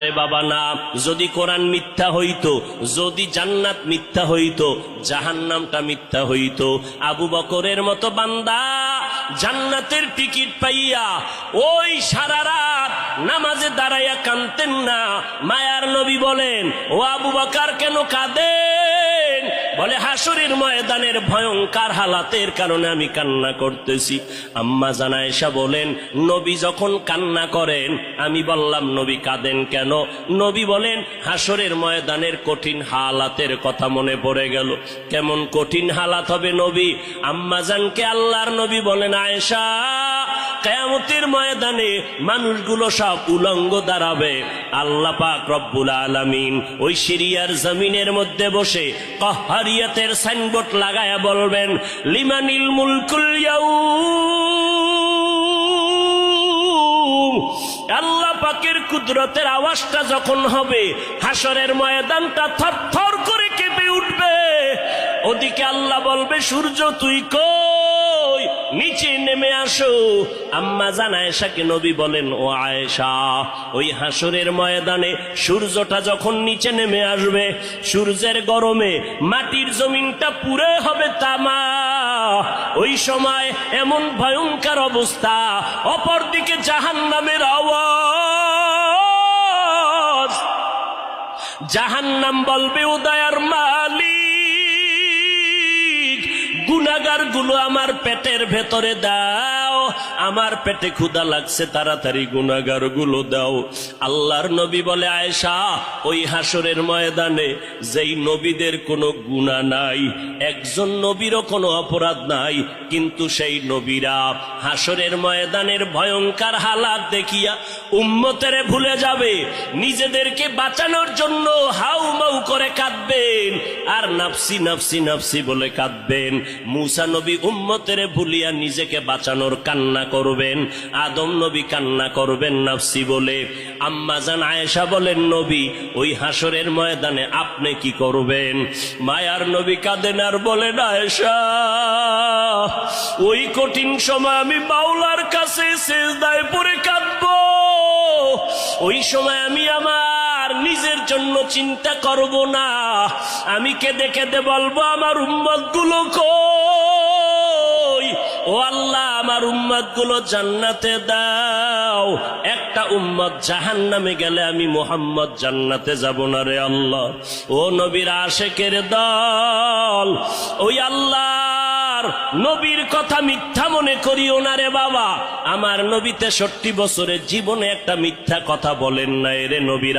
বাবা না, যদি কোরআন মিথ্যা হইতো, যদি জান্নাত মিথ্যা হইতো, জাহান্নামটা মিথ্যা হইতো, আবু বকরের মতো বান্দা জান্নাতের টিকিট পাইয়া ওই সারা রাত নামাজে দাঁড়াইয়া কাঁদতেন না। মায়ার নবী বলেন, ও আবু বকর কেন কাঁদেন? বলে, হাসরের ময়দানের ভয়ঙ্কর হালাতের কারণে আমি কান্না করতেছি। আম্মা জান আয়েশা বলেন, নবী যখন কান্না করেন আমি বললাম, নবী কাঁদেন কেন? নবী বলেন, হাসরের ময়দানের কঠিন হালাতের কথা মনে পড়ে গেল। কেমন কঠিন হালাত হবে নবী? আম্মা জানকে আল্লাহর নবী বলেন, আয়েশা, কিয়ামতের ময়দানে মানুষগুলো সব উলঙ্গ দাঁড়াবে। আল্লাহ পাক রব্বুল আলামিন ওই সিরিয়ার জমিনের মধ্যে বসে কাহ্হারিয়াতের সাইনবোর্ড লাগায়া বলবেন, লিমানিল মুলকুল ইয়াউম। আল্লাহ পাকের কুদরতের আওয়াজটা যখন হবে, হাসরের ময়দানটা থরথর করে কেঁপে উঠবে। ওদিকে আল্লাহ বলবে, সূর্য তুই কই? নিচে নেমে আসো। আম্মা জান আয়েশাকে নবী বলেন, ও আয়েশা, ওই হাসরের ময়দানে সূর্যটা যখন নিচে নেমে আসবে, সূর্যের গরমে মাটির জমিনটা পুরে হবে তামা। ওই সময় এমন ভয়ঙ্কর অবস্থা, অপরদিকে জাহান্নামের আওয়াজ। জাহান্নাম বলবে, ও দয়ার মালিক, গুনাহগার গুলো আমার পেটের ভেতরে দাও, আমার পেটে ক্ষুধা লাগছে, তাড়াতাড়ি গুনাহগার গুলো দাও। আল্লাহর নবী বলে, আয়েশা, ওই হাসরের ময়দানে যেই নবীদের কোনো গুনাহ নাই, একজন নবীরও কোনো অপরাধ নাই, কিন্তু সেই নবীরা হাসরের ময়দানের ভয়ঙ্কর হালাত দেখিয়া উম্মতেরে ভুলে যাবে, নিজেদেরকে বাঁচানোর জন্য হাউমাউ করে কাঁদবেন আর নাফসি নাফসি নাফসি বলে কাঁদবেন। মুসা নবী উম্মতেরে ভুলিয়া নিজেকে বাঁচানোর কান্না করবেন, আদম নবী কান্না করবেন নাফসি বলে। আম্মা জান আয়েশা বলেন, নবী, ওই হাসরের ময়দানে আপনি কি করবেন? মায়ার নবী কাঁদেন আর বলেন, আয়েশা, ওই কঠিন সময় আমি মাওলার কাছে সিজদায় পড়ে কাঁদবো। ওই সময় আমি আমার নিজের জন্য চিন্তা করব না, আমি কেঁদে কেঁদে বলবো, আমার উম্মত গুলো কই? ও আল্লাহ, আমার উম্মত গুলো জান্নাতে দাও। একটা উম্মত জাহান্নামে গেলে আমি মুহাম্মদ জান্নাতে যাব না রে আল্লাহ। ও নবীর আশেকের দল, ওই আল্লাহর নবীর কথা মিথ্যা মনে করিও না রে বাবা। আমার নবী 63 বছরের জীবনে একটা মিথ্যা কথা বলেন না রে নবীর।